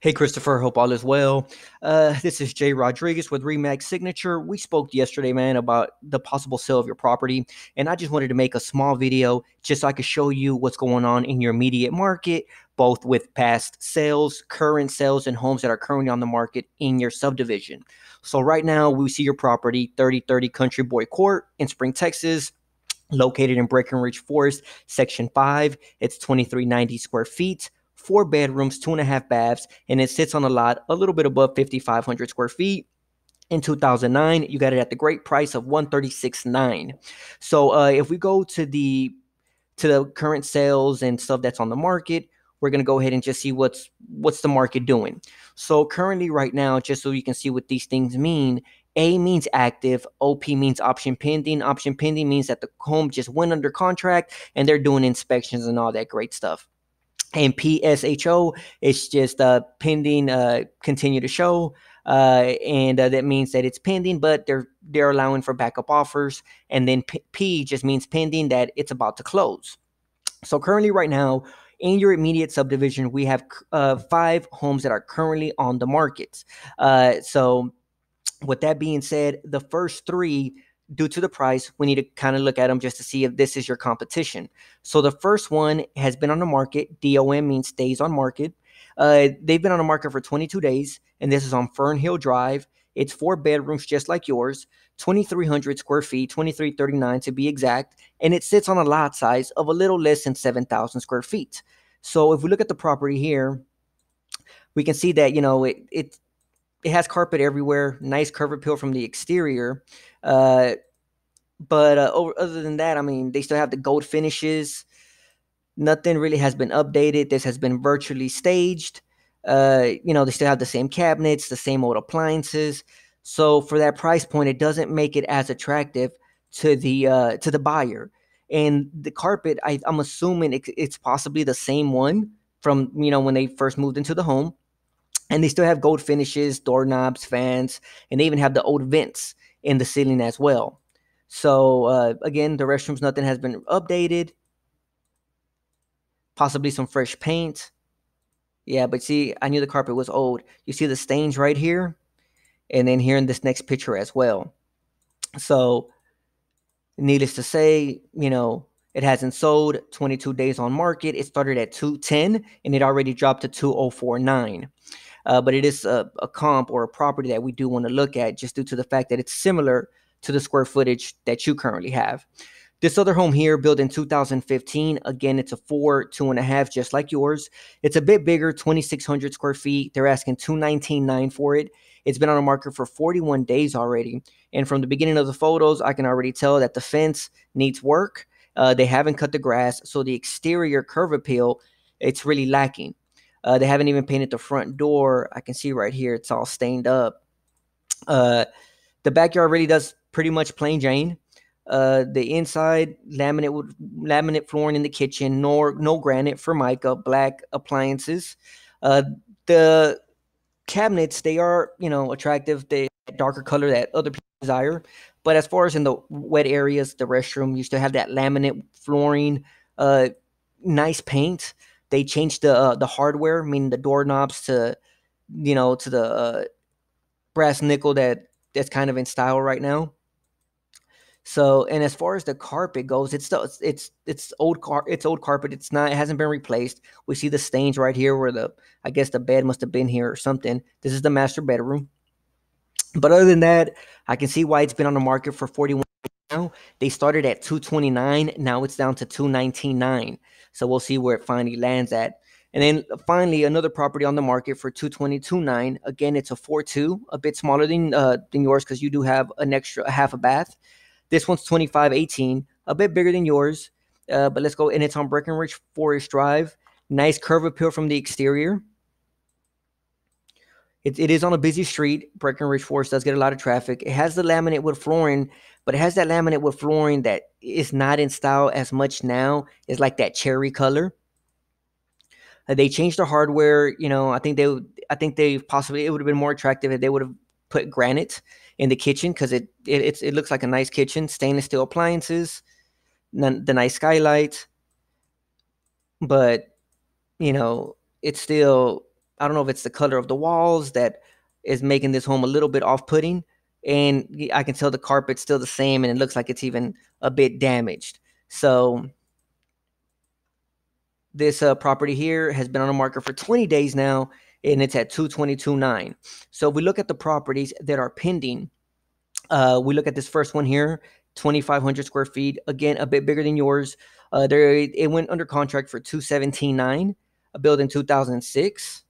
Hey, Christopher, hope all is well. This is Jay Rodriguez with Remax Signature. We spoke yesterday, man, about the possible sale of your property, and I just wanted to make a small video just so I could show you what's going on in your immediate market, both with past sales, current sales, and homes that are currently on the market in your subdivision. So right now, we see your property, 3030 Country Boy Court in Spring, Texas, located in Breckenridge Forest, Section 5. It's 2390 square feet, 4 bedrooms, 2.5 baths, and it sits on a lot a little bit above 5,500 square feet. In 2009, you got it at the great price of 136.9. So if we go to the current sales and stuff that's on the market, we're going to go ahead and just see what's the market doing. So currently right now, just so you can see what these things mean, A means active, OP means option pending. Option pending means that the home just went under contract and they're doing inspections and all that great stuff. And PSHO is just pending, continue to show, and that means that it's pending, but they're allowing for backup offers. And then P just means pending, that it's about to close. So currently, right now, in your immediate subdivision, we have 5 homes that are currently on the market. So with that being said, the first 3, due to the price, we need to kind of look at them just to see if this is your competition. So the first one has been on the market. DOM means days on market. They've been on the market for 22 days, and this is on Fernhill Drive. It's 4 bedrooms, just like yours, 2,300 square feet, 2,339 to be exact, and it sits on a lot size of a little less than 7,000 square feet. So if we look at the property here, we can see that it has carpet everywhere, nice curb appeal from the exterior. But other than that, I mean, they still have the gold finishes. Nothing really has been updated. This has been virtually staged. They still have the same cabinets, the same old appliances. So for that price point, it doesn't make it as attractive to the buyer. And the carpet, I'm assuming it's possibly the same one from when they first moved into the home. And they still have gold finishes, doorknobs, fans, and they even have the old vents in the ceiling as well. So again, the restrooms, nothing has been updated. Possibly some fresh paint. Yeah, but see, I knew the carpet was old. You see the stains right here, and then here in this next picture as well. So needless to say, it hasn't sold. 22 days on market. It started at 210, and it already dropped to 2049. But it is a comp or a property that we do want to look at, just due to the fact that it's similar to the square footage that you currently have. This other home here, built in 2015, again, it's a 4, 2.5, just like yours. It's a bit bigger, 2,600 square feet. They're asking $219,900 for it. It's been on the market for 41 days already. And from the beginning of the photos, I can already tell that the fence needs work. They haven't cut the grass, so the exterior curb appeal, it's really lacking. They haven't even painted the front door. I can see right here, it's all stained up. The backyard really does pretty much plain Jane. The inside, laminate flooring in the kitchen, no granite, Formica, black appliances. The cabinets, they are attractive. They darker color that other people desire. But as far as in the wet areas, the restroom, you still have that laminate flooring, nice paint. They changed the hardware, meaning the doorknobs to the brass nickel that's kind of in style right now. So, and as far as the carpet goes, it's old carpet. It hasn't been replaced. We see the stains right here where I guess the bed must have been here or something. This is the master bedroom. But other than that, I can see why it's been on the market for 41 now. They started at 229, now it's down to 219.9. So we'll see where it finally lands at. And then finally, another property on the market for 222.9. Again, it's a 4-2, a bit smaller than yours, because you do have an extra half a bath. This one's 2518, a bit bigger than yours. But let's go. And it's on Breckenridge Forest Drive. Nice curve appeal from the exterior. It is on a busy street. Breckenridge Forest does get a lot of traffic. It has the laminate wood flooring, but it has that laminate wood flooring that is not in style as much now. It's like that cherry color. They changed the hardware. I think they possibly, it would have been more attractive if they would have put granite in the kitchen, because it looks like a nice kitchen. Stainless steel appliances, the nice skylight, but it's still I don't know if it's the color of the walls that is making this home a little bit off-putting, and I can tell the carpet's still the same, and it looks like it's even a bit damaged. So this property here has been on the market for 20 days now, and it's at 222.9. So if we look at the properties that are pending, we look at this first one here, 2,500 square feet. Again, a bit bigger than yours. It went under contract for 217.9, built in 2006.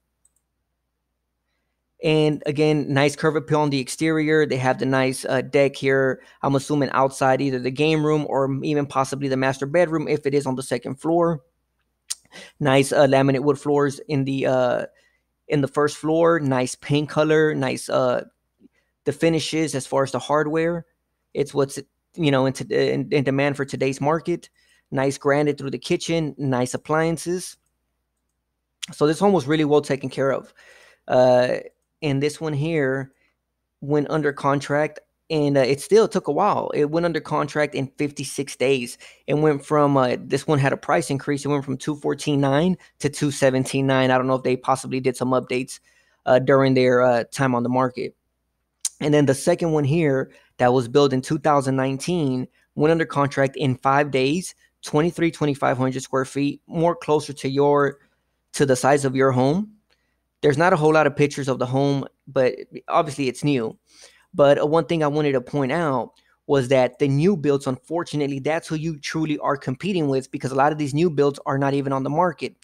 And again, nice curved appeal on the exterior. They have the nice deck here. I'm assuming outside either the game room or even possibly the master bedroom if it is on the second floor. Nice laminate wood floors in the first floor. Nice paint color. Nice the finishes as far as the hardware. It's what's in demand for today's market. Nice granite through the kitchen. Nice appliances. So this home was really well taken care of. And this one here went under contract, and it still took a while. It went under contract in 56 days. It went from this one had a price increase. It went from 214.9 to 217.9. I don't know if they possibly did some updates during their time on the market. And then the second one here that was built in 2019 went under contract in 5 days, 2,500 square feet, more closer to the size of your home. There's not a whole lot of pictures of the home, but obviously it's new. But one thing I wanted to point out was that the new builds, unfortunately, that's who you truly are competing with, because a lot of these new builds are not even on the market.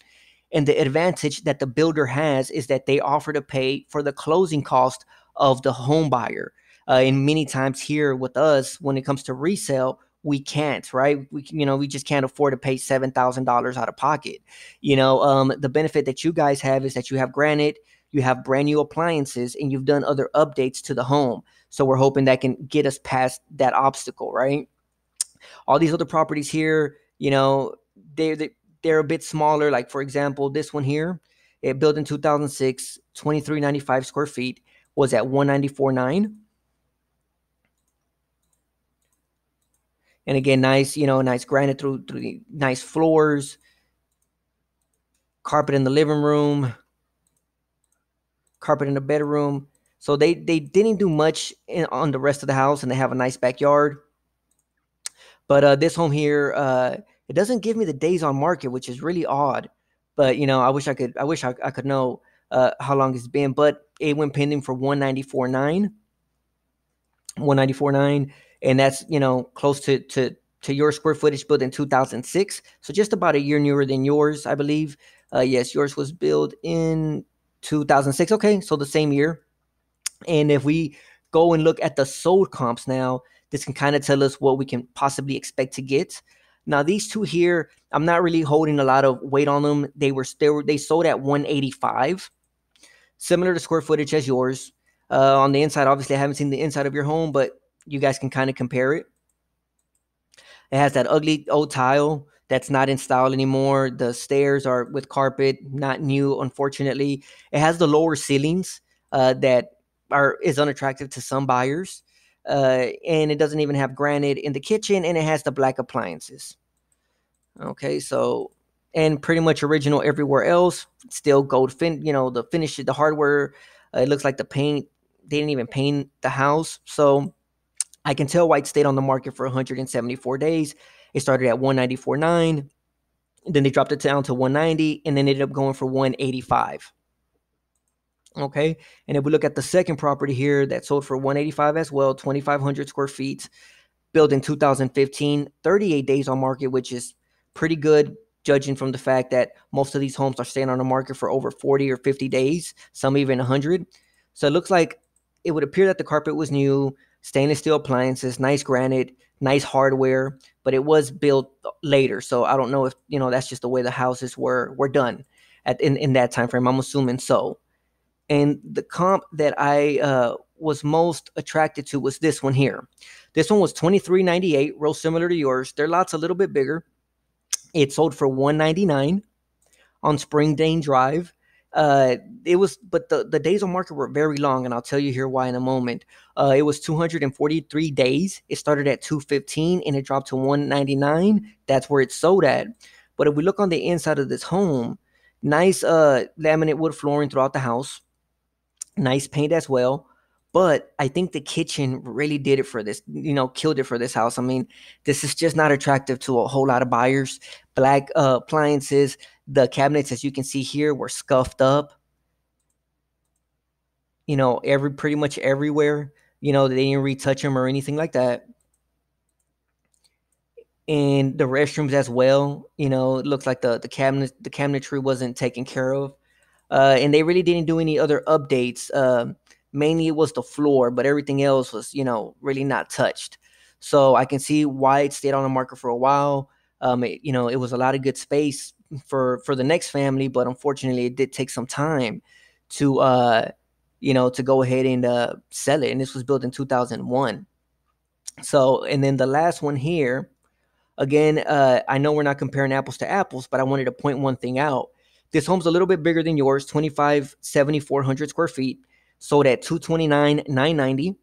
And the advantage that the builder has is that they offer to pay for the closing cost of the home buyer. And many times here with us, when it comes to resale, we can't, right? We just can't afford to pay $7,000 out of pocket. The benefit that you guys have is that you have granite, you have brand new appliances, and you've done other updates to the home. So we're hoping that can get us past that obstacle, right? All these other properties here, they're a bit smaller. Like, for example, this one here, it built in 2006, 2,395 square feet, was at 194.9. And again, nice granite through the nice floors, carpet in the living room, carpet in the bedroom. So they didn't do much on the rest of the house, and they have a nice backyard. But this home here, it doesn't give me the days on market, which is really odd. But I wish I could know how long it's been. But it went pending for 194.9. 194.9, and that's close to your square footage, built in 2006, so just about a year newer than yours, I believe. Yes, yours was built in 2006. Okay, so the same year. And if we go and look at the sold comps now, this can kind of tell us what we can possibly expect to get. Now these two here, I'm not really holding a lot of weight on them. They sold at 185, similar to square footage as yours. On the inside, obviously, I haven't seen the inside of your home, but you guys can kind of compare it. It has that ugly old tile that's not in style anymore. The stairs are with carpet, not new, unfortunately. It has the lower ceilings that is unattractive to some buyers. And it doesn't even have granite in the kitchen, and it has the black appliances. Okay, so, and pretty much original everywhere else. Still gold the finish, the hardware. It looks like the paint, they didn't even paint the house. So I can tell why it stayed on the market for 174 days. It started at 194.9. Then they dropped it down to 190, and then ended up going for 185. Okay. And if we look at the second property here that sold for 185 as well, 2,500 square feet, built in 2015, 38 days on market, which is pretty good, judging from the fact that most of these homes are staying on the market for over 40 or 50 days, some even 100. So it looks like it would appear that the carpet was new, stainless steel appliances, nice granite, nice hardware, but it was built later. So I don't know if, that's just the way the houses were done in that time frame. I'm assuming so. And the comp that I was most attracted to was this one here. This one was $23.98, real similar to yours. Their lot's a little bit bigger. It sold for $199 on Springdale Drive. But the days on market were very long, and I'll tell you here why in a moment. It was 243 days. It started at 215 and it dropped to 199. That's where it sold at. But if we look on the inside of this home, Nice laminate wood flooring throughout the house. Nice paint as well. But I think the kitchen really did it for this, killed it for this house. I mean, this is just not attractive to a whole lot of buyers. Black appliances, the cabinets, as you can see here, were scuffed up, pretty much everywhere. They didn't retouch them or anything like that. And the restrooms as well, it looks like the cabinetry wasn't taken care of. And they really didn't do any other updates. Mainly it was the floor, but everything else was, really not touched. So I can see why it stayed on the market for a while. It was a lot of good space for the next family, but unfortunately, it did take some time to, to go ahead and sell it. And this was built in 2001. So, and then the last one here, again, I know we're not comparing apples to apples, but I wanted to point one thing out. This home's a little bit bigger than yours, 7,400 square feet, sold at 229,990,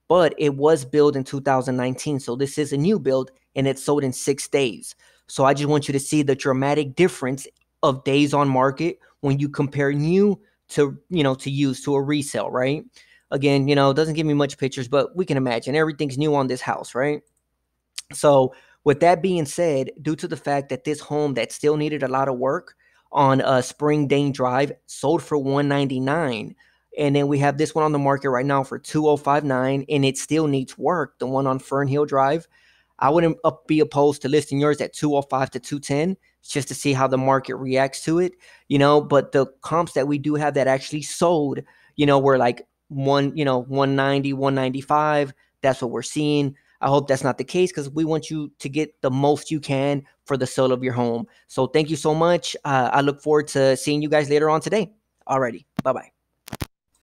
but it was built in 2019. So this is a new build and it's sold in 6 days. So I just want you to see the dramatic difference of days on market when you compare new to used to a resale, right? Again, it doesn't give me much pictures, but we can imagine everything's new on this house, right? So, with that being said, due to the fact that this home that still needed a lot of work on Spring Dane Drive sold for 199, and then we have this one on the market right now for 2059, and it still needs work. The one on Fern Hill Drive, I wouldn't be opposed to listing yours at 205 to 210 just to see how the market reacts to it, But the comps that we do have that actually sold, were like 190, 195. That's what we're seeing. I hope that's not the case because we want you to get the most you can for the sale of your home. So thank you so much. I look forward to seeing you guys later on today. Alrighty. Bye-bye.